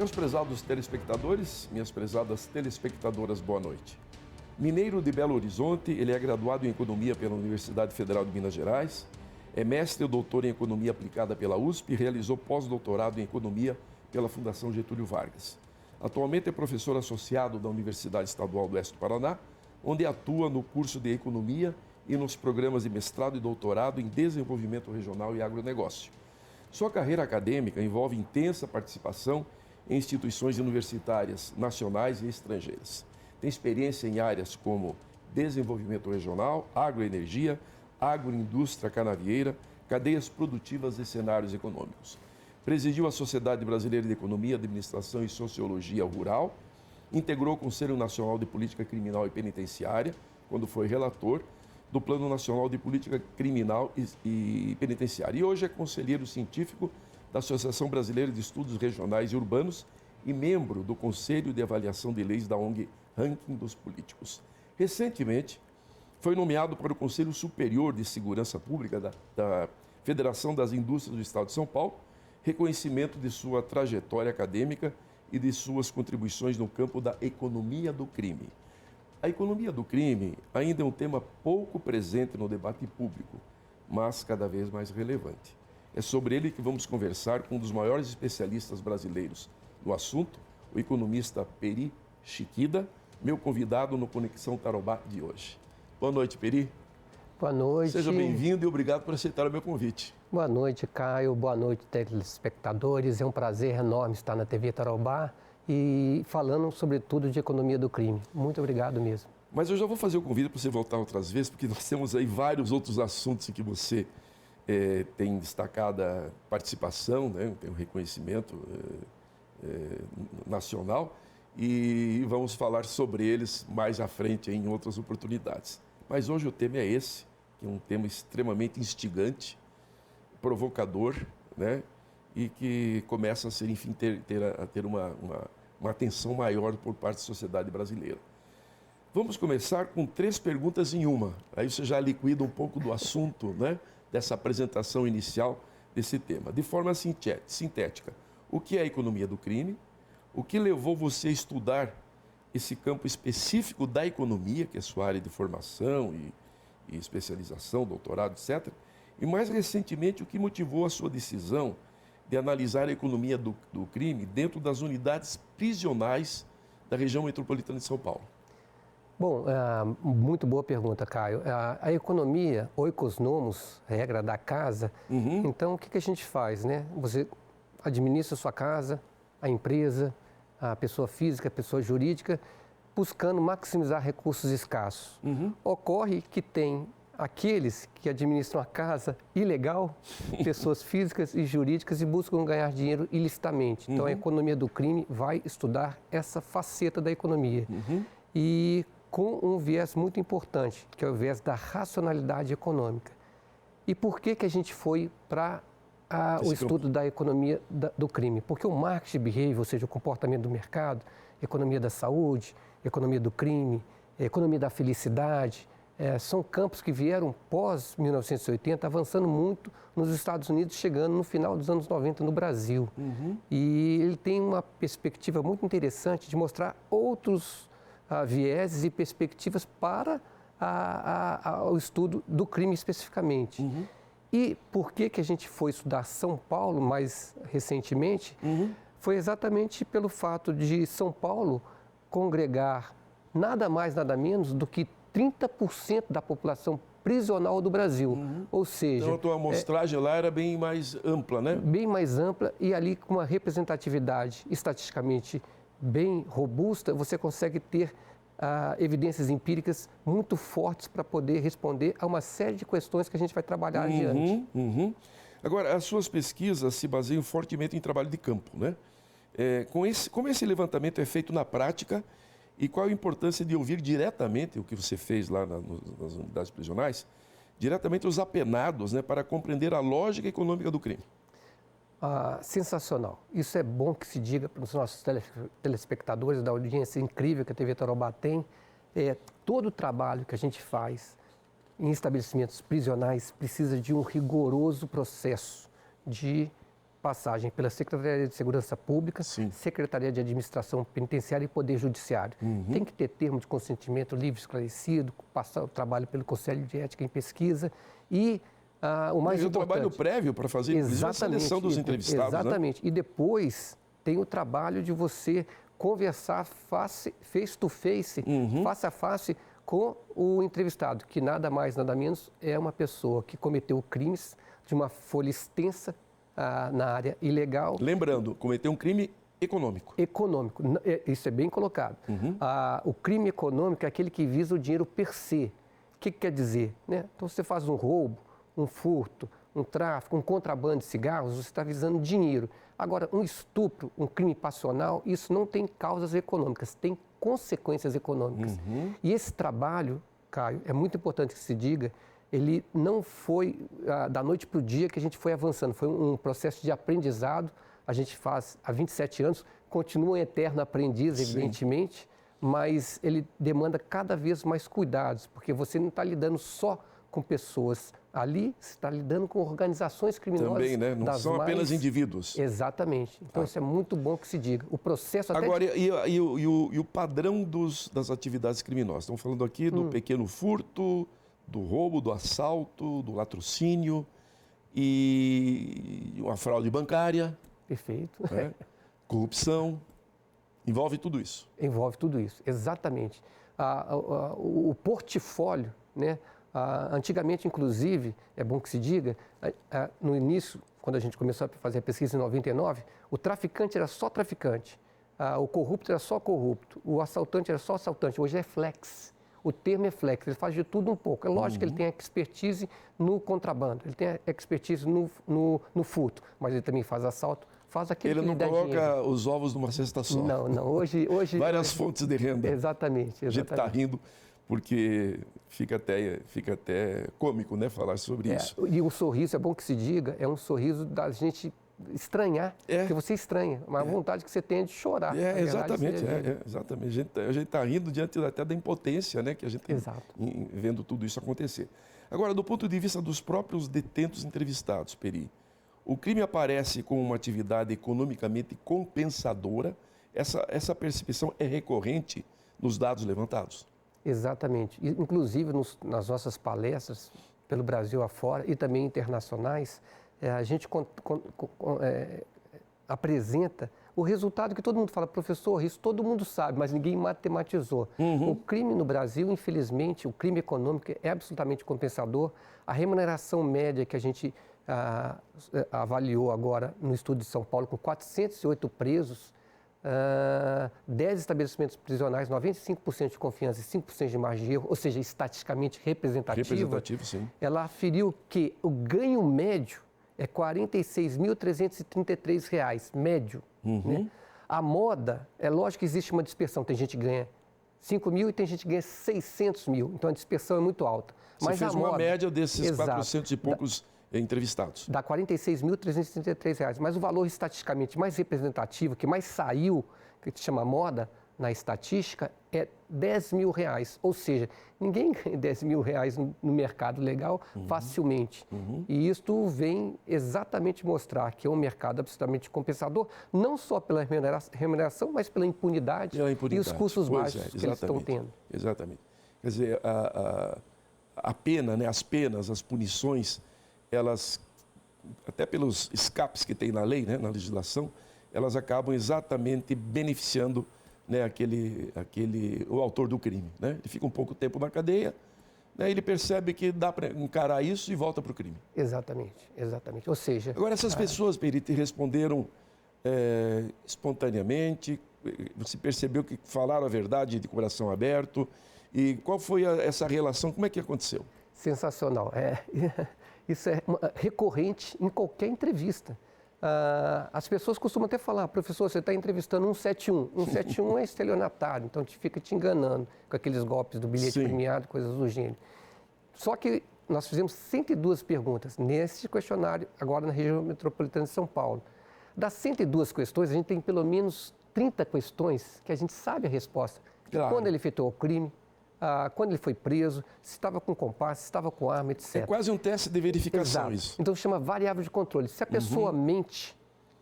Meus prezados telespectadores, minhas prezadas telespectadoras, boa noite. Mineiro de Belo Horizonte, ele é graduado em Economia pela Universidade Federal de Minas Gerais, é mestre e doutor em Economia aplicada pela USP e realizou pós-doutorado em Economia pela Fundação Getúlio Vargas. Atualmente é professor associado da Universidade Estadual do Oeste do Paraná, onde atua no curso de Economia e nos programas de mestrado e doutorado em Desenvolvimento Regional e Agronegócio. Sua carreira acadêmica envolve intensa participação em instituições universitárias nacionais e estrangeiras. Tem experiência em áreas como desenvolvimento regional, agroenergia, agroindústria canavieira, cadeias produtivas e cenários econômicos. Presidiu a Sociedade Brasileira de Economia, Administração e Sociologia Rural, integrou o Conselho Nacional de Política Criminal e Penitenciária, quando foi relator do Plano Nacional de Política Criminal e Penitenciária. E hoje é conselheiro científico da Associação Brasileira de Estudos Regionais e Urbanos e membro do Conselho de Avaliação de Leis da ONG Ranking dos Políticos. Recentemente, foi nomeado para o Conselho Superior de Segurança Pública da Federação das Indústrias do Estado de São Paulo, reconhecimento de sua trajetória acadêmica e de suas contribuições no campo da economia do crime. A economia do crime ainda é um tema pouco presente no debate público, mas cada vez mais relevante. É sobre ele que vamos conversar com um dos maiores especialistas brasileiros no assunto, o economista Peri Chiquida, meu convidado no Conexão Tarobá de hoje. Boa noite, Peri. Boa noite. Seja bem-vindo e obrigado por aceitar o meu convite. Boa noite, Caio. Boa noite, telespectadores. É um prazer enorme estar na TV Tarobá e falando sobretudo de economia do crime. Muito obrigado mesmo. Mas eu já vou fazer o convite para você voltar outras vezes, porque nós temos aí vários outros assuntos em que você tem destacada participação, né? Tem um reconhecimento nacional e vamos falar sobre eles mais à frente em outras oportunidades. Mas hoje o tema é esse, que é um tema extremamente instigante, provocador, né? E que começa a ser, enfim, ter uma atenção maior por parte da sociedade brasileira. Vamos começar com 3 perguntas em uma. Aí você já liquida um pouco do assunto, né? Dessa apresentação inicial desse tema. De forma sintética, o que é a economia do crime? O que levou você a estudar esse campo específico da economia, que é sua área de formação e especialização, doutorado, etc. E mais recentemente, o que motivou a sua decisão de analisar a economia do crime dentro das unidades prisionais da região metropolitana de São Paulo? Bom, muito boa pergunta, Caio. A economia, oikos nomos, regra da casa, então o que a gente faz, né? Você administra a sua casa, a empresa, a pessoa física, a pessoa jurídica, buscando maximizar recursos escassos. Ocorre que tem aqueles que administram a casa ilegal, pessoas físicas e jurídicas, e buscam ganhar dinheiro ilicitamente. Então, a economia do crime vai estudar essa faceta da economia. E com um viés muito importante, que é o viés da racionalidade econômica. E por que a gente foi para o estudo da economia do crime? Porque o market behavior, ou seja, o comportamento do mercado, economia da saúde, economia do crime, economia da felicidade, são campos que vieram pós-1980, avançando muito nos Estados Unidos, chegando no final dos anos 90 no Brasil. E ele tem uma perspectiva muito interessante de mostrar outros vieses e perspectivas para o estudo do crime especificamente. E por que a gente foi estudar São Paulo mais recentemente? Foi exatamente pelo fato de São Paulo congregar nada mais, nada menos do que 30% da população prisional do Brasil. Ou seja... Então a tua amostragem lá era bem mais ampla, né? Bem mais ampla e ali com uma representatividade estatisticamente bem robusta, você consegue ter evidências empíricas muito fortes para poder responder a uma série de questões que a gente vai trabalhar adiante. Agora, as suas pesquisas se baseiam fortemente em trabalho de campo, né? Como esse levantamento é feito na prática e qual a importância de ouvir diretamente o que você fez lá nas unidades prisionais, diretamente os apenados, né, para compreender a lógica econômica do crime? Sensacional. Isso é bom que se diga para os nossos telespectadores, da audiência incrível que a TV Tarobá tem. Todo o trabalho que a gente faz em estabelecimentos prisionais precisa de um rigoroso processo de passagem pela Secretaria de Segurança Pública, Sim. Secretaria de Administração Penitenciária e Poder Judiciário. Tem que ter termo de consentimento livre, esclarecido, passar o trabalho pelo Conselho de Ética em Pesquisa e o mais importante... o trabalho prévio para fazer, inclusive, a seleção dos entrevistados. Exatamente. Né? E depois tem o trabalho de você conversar face to face, face a face, com o entrevistado, que nada mais, nada menos é uma pessoa que cometeu crimes de uma folha extensa na área ilegal. Lembrando, cometeu um crime econômico. Econômico, isso é bem colocado. O crime econômico é aquele que visa o dinheiro per se. O que quer dizer? Né? Então, você faz um roubo, um furto, um tráfico, um contrabando de cigarros, você está visando dinheiro. Agora, um estupro, um crime passional, isso não tem causas econômicas, tem consequências econômicas. E esse trabalho, Caio, é muito importante que se diga, ele não foi da noite para o dia que a gente foi avançando, foi um processo de aprendizado, a gente faz há 27 anos, continua um eterno aprendiz, evidentemente, mas ele demanda cada vez mais cuidados, porque você não está lidando só com pessoas ali, você está lidando com organizações criminosas. Também, né? Não são apenas indivíduos. Exatamente. Então, isso é muito bom que se diga. O processo até... Agora, e o padrão das atividades criminosas? Estamos falando aqui do pequeno furto, do roubo, do assalto, do latrocínio e uma fraude bancária. Perfeito. Né? Corrupção. Envolve tudo isso. Envolve tudo isso, exatamente. O portfólio, né? Antigamente, inclusive, é bom que se diga, no início, quando a gente começou a fazer a pesquisa em 99, o traficante era só traficante, o corrupto era só corrupto, o assaltante era só assaltante. Hoje é flex, o termo é flex, ele faz de tudo um pouco. É lógico que ele tem expertise no contrabando, ele tem expertise no furto, mas ele também faz assalto, faz aquele ele não coloca os ovos numa cesta só. Não. Hoje várias fontes de renda. Exatamente. A gente está rindo porque fica até cômico, né, falar sobre isso. E o sorriso, é bom que se diga, é um sorriso da gente estranhar, porque você estranha, uma vontade que você tem de chorar. Exatamente. A gente está rindo diante até da impotência, né, que a gente tem vendo tudo isso acontecer. Agora, do ponto de vista dos próprios detentos entrevistados, Peri, o crime aparece como uma atividade economicamente compensadora? Essa percepção é recorrente nos dados levantados? Exatamente. Inclusive, nas nossas palestras pelo Brasil afora e também internacionais, a gente apresenta o resultado que todo mundo fala, professor, isso todo mundo sabe, mas ninguém matematizou. O crime no Brasil, infelizmente, o crime econômico é absolutamente compensador. A remuneração média que a gente avaliou agora no estudo de São Paulo, com 408 presos, 10 estabelecimentos prisionais, 95% de confiança e 5% de margem de erro, ou seja, estatisticamente representativa, sim. Ela aferiu que o ganho médio é R$ 46.333, médio. Né? A moda, é lógico que existe uma dispersão, tem gente que ganha 5 mil e tem gente que ganha 600 mil, então a dispersão é muito alta. Você fez uma média desses 400 e poucos entrevistados. Dá R$ 46.333, mas o valor estatisticamente mais representativo, que mais saiu, que se chama moda, na estatística, é R$ 10 mil. Ou seja, ninguém ganha R$ 10 mil no mercado legal facilmente. E isto vem exatamente mostrar que é um mercado absolutamente compensador, não só pela remuneração, mas pela impunidade e os custos baixos que eles estão tendo. Exatamente. Quer dizer, a pena, né, as penas, as punições, elas, até pelos escapes que tem na lei, né, na legislação, elas acabam exatamente beneficiando, né, o autor do crime. Né? Ele fica um pouco tempo na cadeia, né, ele percebe que dá para encarar isso e volta para o crime. Exatamente. Ou seja... Agora, essas pessoas, Peri, te responderam espontaneamente, você percebeu que falaram a verdade de coração aberto, e qual foi essa relação, como é que aconteceu? Sensacional. Isso é recorrente em qualquer entrevista. As pessoas costumam até falar, professor, você está entrevistando 171. 171 é estelionatário, então fica te enganando com aqueles golpes do bilhete premiado, coisas do gênero. Só que nós fizemos 102 perguntas nesse questionário, agora na região metropolitana de São Paulo. Das 102 questões, a gente tem pelo menos 30 questões que a gente sabe a resposta. Claro. Quando ele efetuou o crime, quando ele foi preso, se estava com compasso, se estava com arma, etc. É quase um teste de verificação. Exato. Isso. Então chama variável de controle. Se a pessoa mente,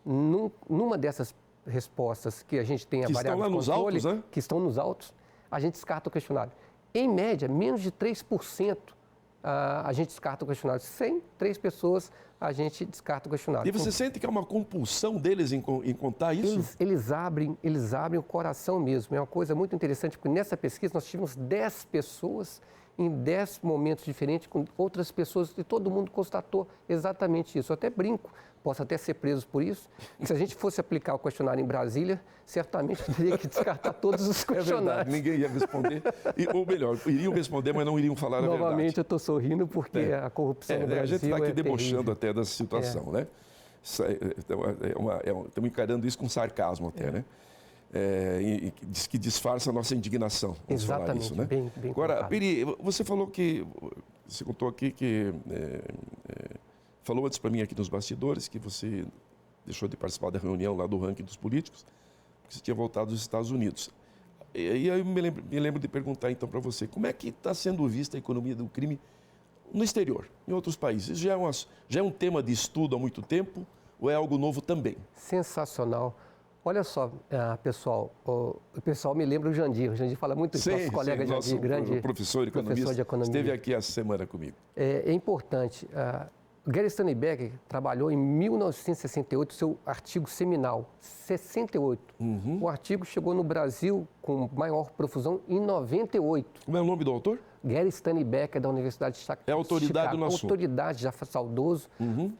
numa dessas respostas que a gente tem a variável de controle, nos autos, né? que estão nos autos, a gente descarta o questionário. Em média, menos de 3% a gente descarta o questionário. 3 pessoas, a gente descarta o questionário. E você sente que é uma compulsão deles em contar isso? Eles abrem o coração mesmo. É uma coisa muito interessante, porque nessa pesquisa nós tivemos 10 pessoas em 10 momentos diferentes com outras pessoas e todo mundo constatou exatamente isso. Eu até brinco, posso até ser preso por isso. Se a gente fosse aplicar o questionário em Brasília, certamente teria que descartar todos os questionários. É verdade, ninguém ia responder. Ou melhor, iriam responder, mas não iriam falar a verdade. Novamente, eu estou sorrindo porque a corrupção no Brasil a gente está aqui terrível. debochando até dessa situação, né? Estamos encarando isso com sarcasmo até, né? Que disfarça a nossa indignação. Exatamente, isso, né? bem Agora, colocado. Peri, você falou você contou aqui que falou antes para mim aqui nos bastidores que você deixou de participar da reunião lá do ranking dos políticos, porque você tinha voltado dos Estados Unidos. E aí eu me lembro de perguntar então para você, como é que está sendo vista a economia do crime no exterior, em outros países? Já é um tema de estudo há muito tempo ou é algo novo também? Sensacional. Olha só, pessoal, o pessoal me lembra o Jandir. O Jandir fala muito isso, nosso colega Jandir, grande professor de economia, esteve aqui essa semana comigo. É importante. Gary Stanley Becker trabalhou em 1968, seu artigo seminal, 68. O artigo chegou no Brasil com maior profusão em 98. Como é o nome do autor? Gary Stanley Becker, da Universidade de Chicago. É autoridade no assunto. Autoridade, já saudoso,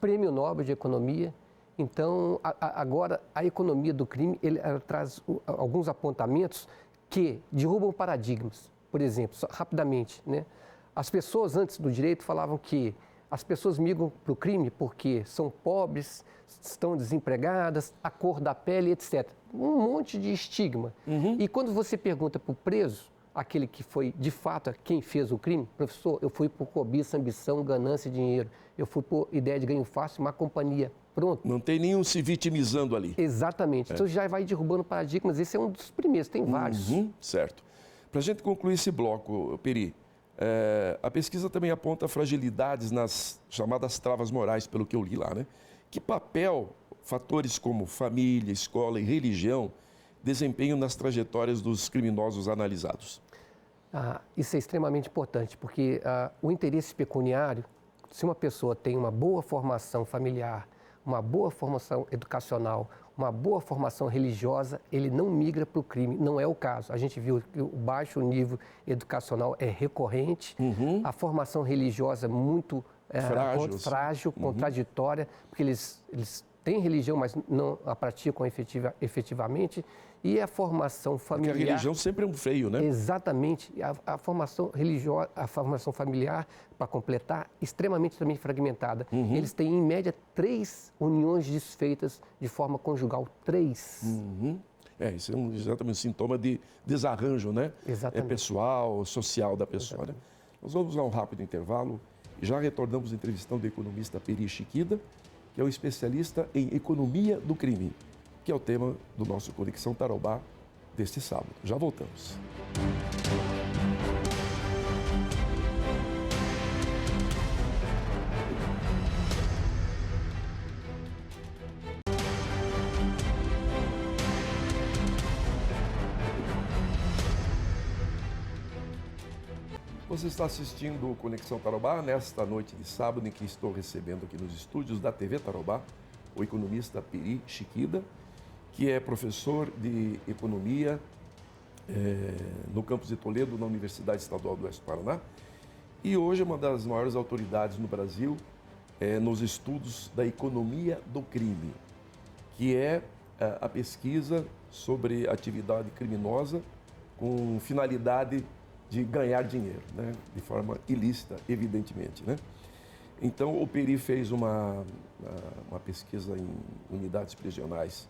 Prêmio Nobel de Economia. Então, agora, a economia do crime, ela traz alguns apontamentos que derrubam paradigmas. Por exemplo, rapidamente, né? As pessoas antes do direito falavam que as pessoas migram para o crime porque são pobres, estão desempregadas, a cor da pele, etc. Um monte de estigma. E quando você pergunta para o preso, aquele que foi, de fato, quem fez o crime, professor, eu fui por cobiça, ambição, ganância e dinheiro. Eu fui por ideia de ganho fácil, má companhia. Pronto. Não tem nenhum se vitimizando ali. Exatamente. Então já vai derrubando paradigmas. Esse é um dos primeiros, tem vários. Certo. Para a gente concluir esse bloco, Peri, a pesquisa também aponta fragilidades nas chamadas travas morais, pelo que eu li lá, né? Que papel fatores como família, escola e religião desempenham nas trajetórias dos criminosos analisados? Isso é extremamente importante, porque o interesse pecuniário, se uma pessoa tem uma boa formação familiar, uma boa formação educacional, uma boa formação religiosa, ele não migra para o crime. Não é o caso. A gente viu que o baixo nível educacional é recorrente, a formação religiosa é muito frágil, contraditória, porque eles têm religião, mas não a praticam efetivamente. E a formação familiar... Porque a religião sempre é um freio, né? Exatamente. A formação religiosa, a formação familiar, para completar, extremamente também fragmentada. Eles têm, em média, 3 uniões desfeitas de forma conjugal. 3. Isso é exatamente um sintoma de desarranjo, né? Exatamente. Pessoal, social da pessoa, né? Nós vamos a um rápido intervalo e já retornamos entrevistando o economista Peri Chiquida, que é um especialista em economia do crime, que é o tema do nosso Conexão Tarobá deste sábado. Já voltamos. Você está assistindo o Conexão Tarobá nesta noite de sábado, em que estou recebendo aqui nos estúdios da TV Tarobá o economista Peri Chiquida, que é professor de economia no campus de Toledo, na Universidade Estadual do Oeste do Paraná, e hoje é uma das maiores autoridades no Brasil nos estudos da economia do crime, que é a pesquisa sobre atividade criminosa com finalidade de ganhar dinheiro, né? De forma ilícita, evidentemente, né? Então, o Peri fez uma pesquisa em unidades prisionais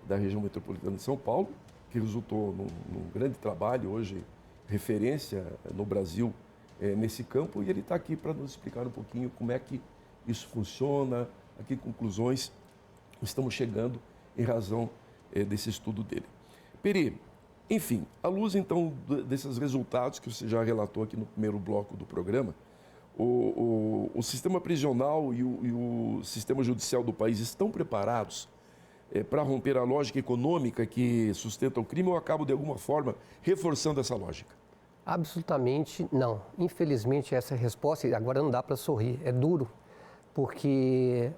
da região metropolitana de São Paulo, que resultou num grande trabalho, hoje referência no Brasil nesse campo, e ele está aqui para nos explicar um pouquinho como é que isso funciona, a que conclusões estamos chegando em razão desse estudo dele. Peri, enfim, à luz então desses resultados que você já relatou aqui no primeiro bloco do programa, o sistema prisional e o sistema judicial do país estão preparados para romper a lógica econômica que sustenta o crime ou acabam, de alguma forma, reforçando essa lógica? Absolutamente não. Infelizmente, essa é a resposta, e agora não dá para sorrir, é duro, porque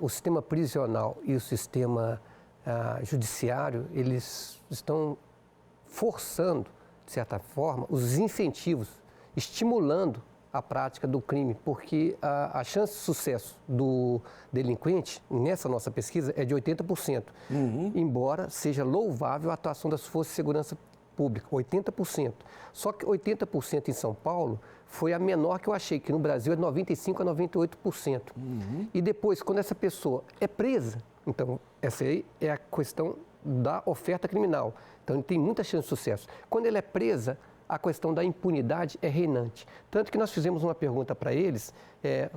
o sistema prisional e o sistema judiciário, eles estão forçando, de certa forma, os incentivos, estimulando a prática do crime, porque a chance de sucesso do delinquente, nessa nossa pesquisa, é de 80%, embora seja louvável a atuação das forças de segurança pública, 80%. Só que 80% em São Paulo foi a menor que eu achei, que no Brasil é 95% a 98%. E depois, quando essa pessoa é presa, então, essa aí é a questão da oferta criminal. Então, ele tem muita chance de sucesso. Quando ele é presa, a questão da impunidade é reinante. Tanto que nós fizemos uma pergunta para eles,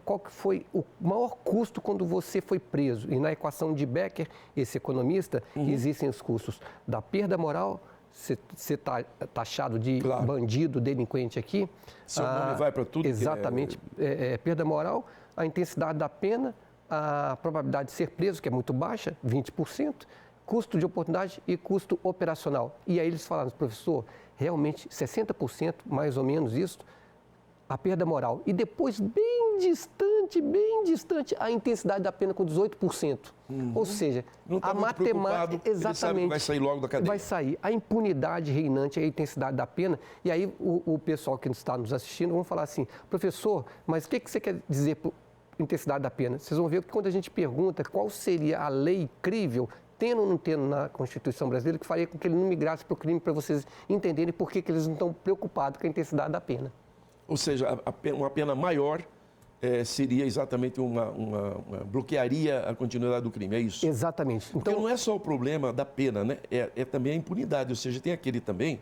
qual que foi o maior custo quando você foi preso? E na equação de Becker, esse economista, existem os custos da perda moral, ser taxado de bandido, delinquente aqui. Seu nome vai para tudo. Exatamente. Perda moral, a intensidade da pena, a probabilidade de ser preso, que é muito baixa, 20%, custo de oportunidade e custo operacional. E aí eles falaram, professor, realmente 60%, mais ou menos isso, a perda moral. E depois, bem distante, a intensidade da pena com 18%. Ou seja, não tá a matemática... Exatamente. Ele sabe que vai sair logo da cadeia. Vai sair. A impunidade reinante, a intensidade da pena. E aí o pessoal que está nos assistindo vão falar assim, professor, mas o que você quer dizer por intensidade da pena? Vocês vão ver que quando a gente pergunta qual seria a lei crível, tendo ou não tendo na Constituição brasileira, que faria com que ele não migrasse para o crime, para vocês entenderem por que eles não estão preocupados com a intensidade da pena. Ou seja, uma pena maior seria exatamente bloquearia a continuidade do crime, é isso? Exatamente. Então, porque não é só o problema da pena, né? É também a impunidade, ou seja, tem aquele também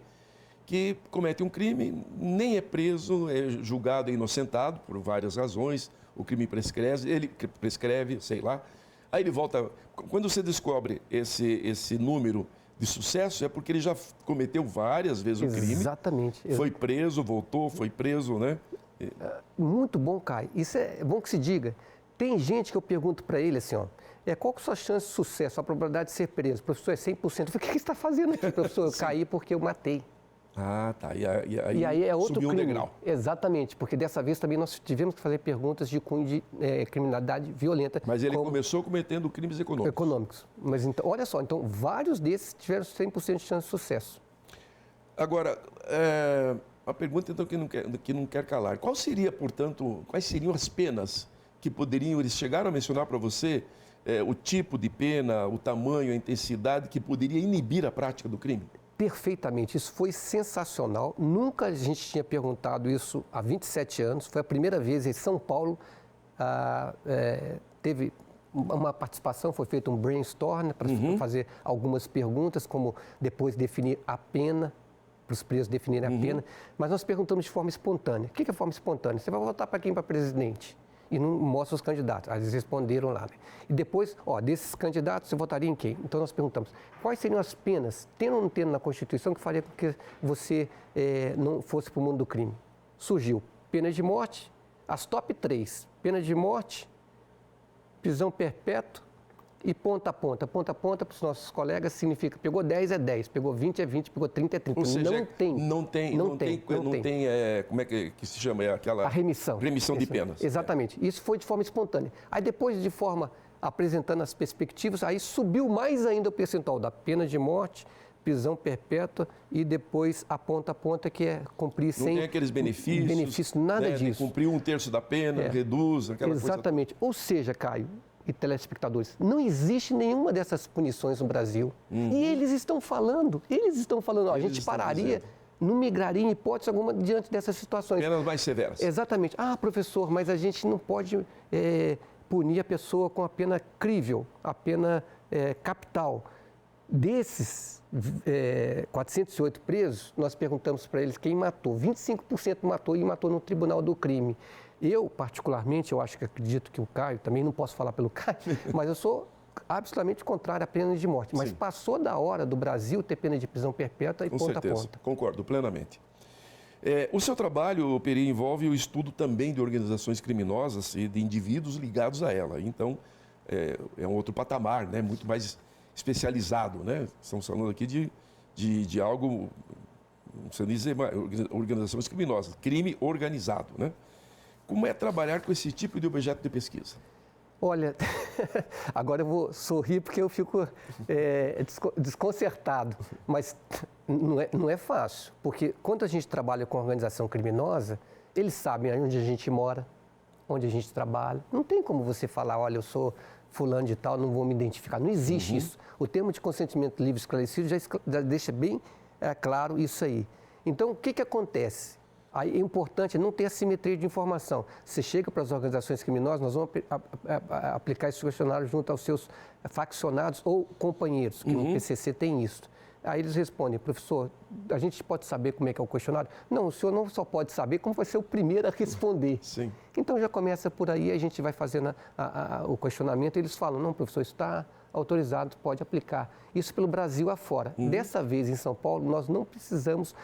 que comete um crime, nem é preso, é julgado e inocentado por várias razões, o crime prescreve, sei lá, aí ele volta. Quando você descobre esse número de sucesso, é porque ele já cometeu várias vezes o crime. Exatamente. Foi preso, voltou, foi preso, né? Muito bom, Caio. Isso é bom que se diga. Tem gente que eu pergunto para ele assim, ó, qual que é a sua chance de sucesso, a probabilidade de ser preso? Professor, é 100%. Eu falei, o que você está fazendo aqui, professor? Eu caí porque eu matei. Ah, tá. E aí é outro subiu crime. Um degrau. Exatamente, porque dessa vez também nós tivemos que fazer perguntas de cunho de criminalidade violenta. Mas ele começou cometendo crimes econômicos. Mas então, olha só, então vários desses tiveram 100% de chance de sucesso. Agora, a pergunta então que não quer calar. Quais seriam as penas que poderiam, eles chegaram a mencionar para você, o tipo de pena, o tamanho, a intensidade que poderia inibir a prática do crime? Perfeitamente, isso foi sensacional. Nunca a gente tinha perguntado isso há 27 anos. Foi a primeira vez em São Paulo, teve uma participação, foi feito um brainstorm para fazer algumas perguntas, como depois definir a pena, para os presos definirem a pena. Mas nós perguntamos de forma espontânea. O que é forma espontânea? Você vai votar para quem? Para presidente? E não mostra os candidatos. Eles responderam lá. Né? E depois, desses candidatos, você votaria em quem? Então nós perguntamos, quais seriam as penas, tendo ou não tendo na Constituição, que faria com que você não fosse para o mundo do crime? Surgiu pena de morte, as top 3, pena de morte, prisão perpétua e ponta a ponta. Ponta a ponta, para os nossos colegas, significa pegou 10 é 10, pegou 20 é 20, pegou 30 é 30. Ou seja, não tem. Como é que se chama? Aquela a remissão. Remissão de penas. Exatamente. Isso foi de forma espontânea. Aí depois, de forma apresentando as perspectivas, aí subiu mais ainda o percentual da pena de morte, prisão perpétua e depois a ponta, que é cumprir sem... Não tem aqueles benefícios, nada disso. De cumprir 1/3 da pena, reduz, aquela coisa... Exatamente. Ou seja, Caio e telespectadores, não existe nenhuma dessas punições no Brasil. E eles estão falando, a gente pararia, não migraria em hipótese alguma diante dessas situações. Penas mais severas. Exatamente. Professor, mas a gente não pode punir a pessoa com a pena crível, a pena capital. Desses 408 presos, nós perguntamos para eles quem matou. 25% matou e matou no tribunal do crime. Eu, particularmente, eu acredito que o Caio, também não posso falar pelo Caio, mas eu sou absolutamente contrário à pena de morte. Mas passou da hora do Brasil ter pena de prisão perpétua e ponta a ponta. Concordo plenamente. O seu trabalho, Peri, envolve o estudo também de organizações criminosas e de indivíduos ligados a ela. Então, é um outro patamar, né? Muito mais especializado, né? Estamos falando aqui de algo, não sei dizer, organizações criminosas, crime organizado, né? Como é trabalhar com esse tipo de objeto de pesquisa? Olha, agora eu vou sorrir porque eu fico desconcertado, mas não é fácil, porque quando a gente trabalha com organização criminosa, eles sabem onde a gente mora, onde a gente trabalha. Não tem como você falar, olha, eu sou fulano de tal, não vou me identificar. Não existe isso. O termo de consentimento livre esclarecido já deixa bem claro isso aí. Então, o que acontece? Aí é importante não ter assimetria de informação. Você chega para as organizações criminosas, nós vamos aplicar esse questionário junto aos seus faccionados ou companheiros, que no PCC tem isso. Aí eles respondem, professor, a gente pode saber como é que é o questionário? Não, o senhor não só pode saber, como vai ser o primeiro a responder. Sim. Então já começa por aí, a gente vai fazendo o questionamento e eles falam, não, professor, isso está autorizado, pode aplicar. Isso pelo Brasil afora. Dessa vez em São Paulo, nós não precisamos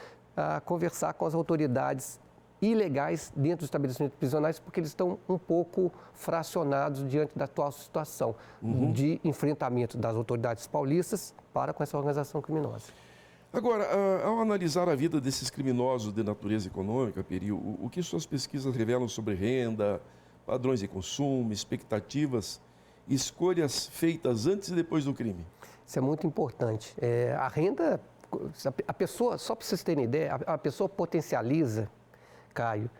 conversar com as autoridades ilegais dentro dos estabelecimentos prisionais, porque eles estão um pouco fracionados diante da atual situação de enfrentamento das autoridades paulistas para com essa organização criminosa. Agora, ao analisar a vida desses criminosos de natureza econômica, Peri, o que suas pesquisas revelam sobre renda, padrões de consumo, expectativas, escolhas feitas antes e depois do crime? Isso é muito importante. A renda, a pessoa, só para vocês terem ideia, a pessoa potencializa, Caio,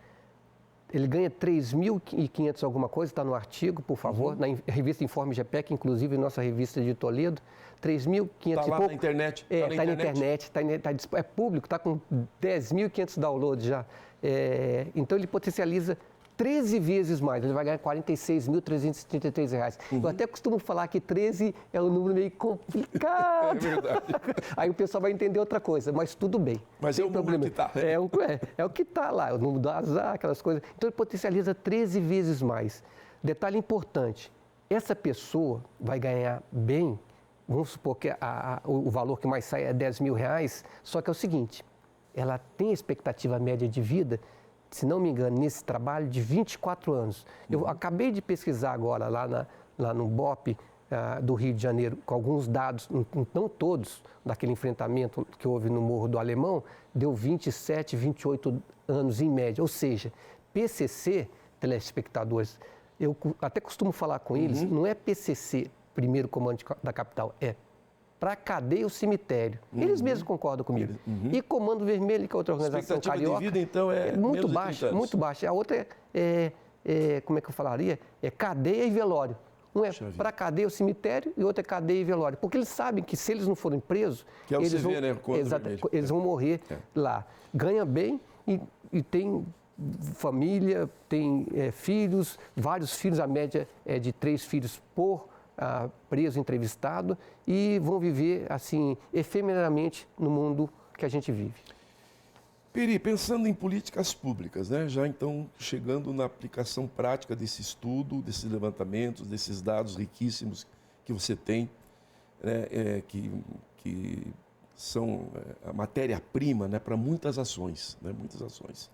ele ganha 3.500 alguma coisa, está no artigo, por favor, na revista Informe GPEC, inclusive nossa revista de Toledo, 3.500 e pouco. Está lá na internet? Está na internet, é público, está com 10.500 downloads já. Então ele potencializa 13 vezes mais, ele vai ganhar R$ 46.333. Eu até costumo falar que 13 é um número meio complicado. É verdade. Aí o pessoal vai entender outra coisa, mas tudo bem. Mas é o número que está. É o que está lá, o número do azar, aquelas coisas. Então ele potencializa 13 vezes mais. Detalhe importante, essa pessoa vai ganhar bem, vamos supor que o valor que mais sai é R$ 10.000, só que é o seguinte, ela tem a expectativa média de vida, se não me engano, nesse trabalho, de 24 anos. Eu acabei de pesquisar agora lá no BOP do Rio de Janeiro, com alguns dados, não todos, daquele enfrentamento que houve no Morro do Alemão, deu 27, 28 anos em média. Ou seja, PCC, telespectadores, eu até costumo falar com eles, não é PCC, primeiro comando da capital, é para a cadeia o cemitério. Eles mesmos concordam comigo. E Comando Vermelho, que é outra organização carioca. A expectativa de vida, então, é muito menos baixa, de 30 anos. muito baixa. A outra como é que eu falaria? É cadeia e velório. Um é para a cadeia o cemitério e outro é cadeia e velório. Porque eles sabem que se eles não forem presos, que é o eles, CV, né? eles vão morrer lá. Ganha bem e tem família, tem filhos, vários filhos, a média é de 3 filhos por preso, entrevistado, e vão viver, assim, efemeramente no mundo que a gente vive. Peri, pensando em políticas públicas, né? Já então chegando na aplicação prática desse estudo, desses levantamentos, desses dados riquíssimos que você tem, né? Que são a matéria-prima, né? Para muitas ações, né? Muitas ações.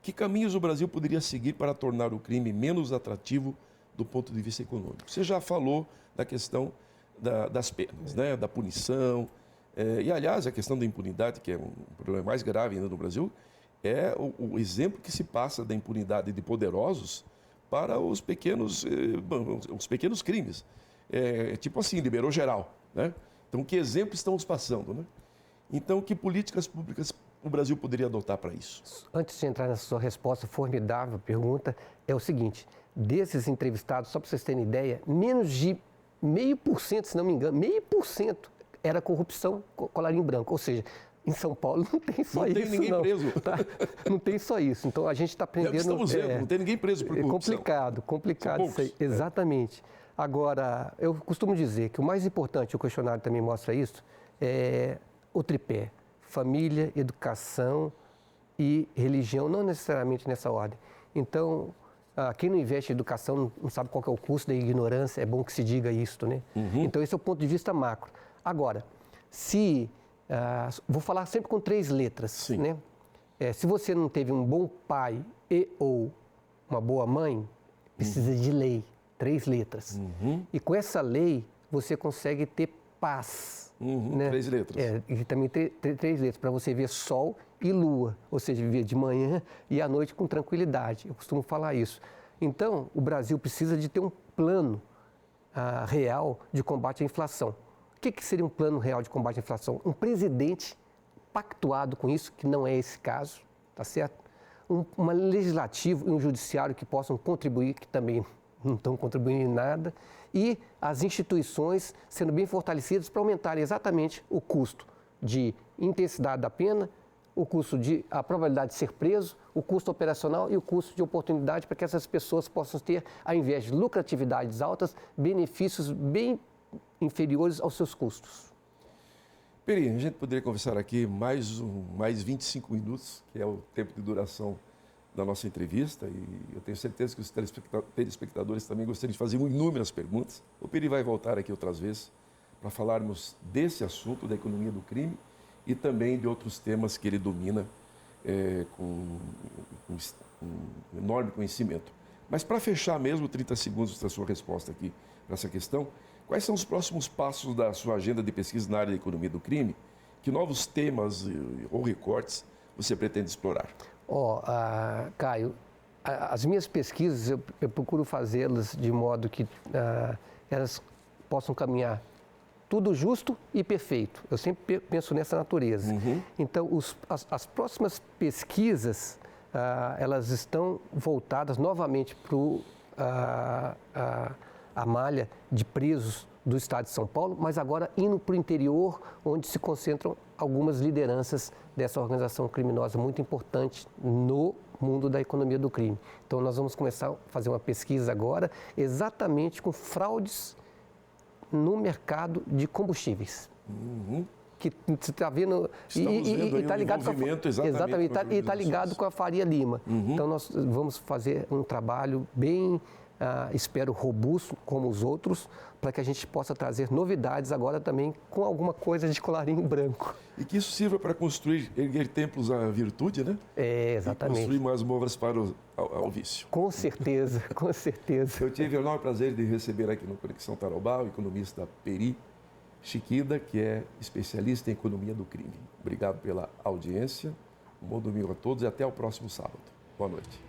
Que caminhos o Brasil poderia seguir para tornar o crime menos atrativo do ponto de vista econômico? Você já falou da questão das penas, né? Da punição. E, aliás, a questão da impunidade, que é um problema mais grave ainda no Brasil, é o exemplo que se passa da impunidade de poderosos para os pequenos crimes. Tipo assim, liberou geral, né? Então, que exemplo estamos passando, né? Então, que políticas públicas o Brasil poderia adotar para isso? Antes de entrar nessa sua resposta formidável pergunta, é o seguinte, desses entrevistados, só para vocês terem ideia, menos de 0,5%, se não me engano, 0,5% era corrupção colarinho branco. Ou seja, em São Paulo não tem só isso. Não tem ninguém preso. Tá? Não tem só isso. Então a gente está aprendendo. Estamos vendo, não tem ninguém preso por corrupção. Complicado isso aí. Exatamente. Agora, eu costumo dizer que o mais importante, o questionário também mostra isso, é o tripé: família, educação e religião, não necessariamente nessa ordem. Então, quem não investe em educação não sabe qual que é o custo da ignorância, é bom que se diga isso, né? Então, esse é o ponto de vista macro. Agora, vou falar sempre com 3 letras, sim, né? Se você não teve um bom pai e ou uma boa mãe, precisa de lei, 3 letras. E com essa lei, você consegue ter paz. Uhum, né? 3 letras. E também 3 letras, para você ver sol e lua, ou seja, viver de manhã e à noite com tranquilidade. Eu costumo falar isso. Então, o Brasil precisa de ter um plano real de combate à inflação. O que seria um plano real de combate à inflação? Um presidente pactuado com isso, que não é esse caso, tá certo? Um legislativo e um judiciário que possam contribuir, que também não estão contribuindo em nada, e as instituições sendo bem fortalecidas para aumentarem exatamente o custo de intensidade da pena, o custo de a probabilidade de ser preso, o custo operacional e o custo de oportunidade para que essas pessoas possam ter, ao invés de lucratividades altas, benefícios bem inferiores aos seus custos. Peri, a gente poderia conversar aqui mais 25 minutos, que é o tempo de duração da nossa entrevista, e eu tenho certeza que os telespectadores também gostariam de fazer inúmeras perguntas. O Peri vai voltar aqui outras vezes para falarmos desse assunto, da economia do crime, e também de outros temas que ele domina com enorme conhecimento. Mas para fechar mesmo, 30 segundos da sua resposta aqui para essa questão, quais são os próximos passos da sua agenda de pesquisa na área da economia do crime? Que novos temas ou recortes você pretende explorar? Caio, as minhas pesquisas eu procuro fazê-las de modo que elas possam caminhar tudo justo e perfeito. Eu sempre penso nessa natureza. Uhum. Então, as próximas pesquisas, elas estão voltadas novamente para a malha de presos do estado de São Paulo, mas agora indo para o interior, onde se concentram algumas lideranças dessa organização criminosa muito importante no mundo da economia do crime. Então, nós vamos começar a fazer uma pesquisa agora exatamente com fraudes no mercado de combustíveis. Uhum. Que você está vendo e está ligado com está ligado com a Faria Lima. Uhum. Então nós vamos fazer um trabalho bem, espero, robusto como os outros, para que a gente possa trazer novidades agora também com alguma coisa de colarinho branco. E que isso sirva para erguer templos à virtude, né? Exatamente. E construir masmorras para ao vício. Com certeza, com certeza. Eu tive o enorme prazer de receber aqui no Conexão Tarobá o economista Peri Chiquida, que é especialista em economia do crime. Obrigado pela audiência, um bom domingo a todos e até o próximo sábado. Boa noite.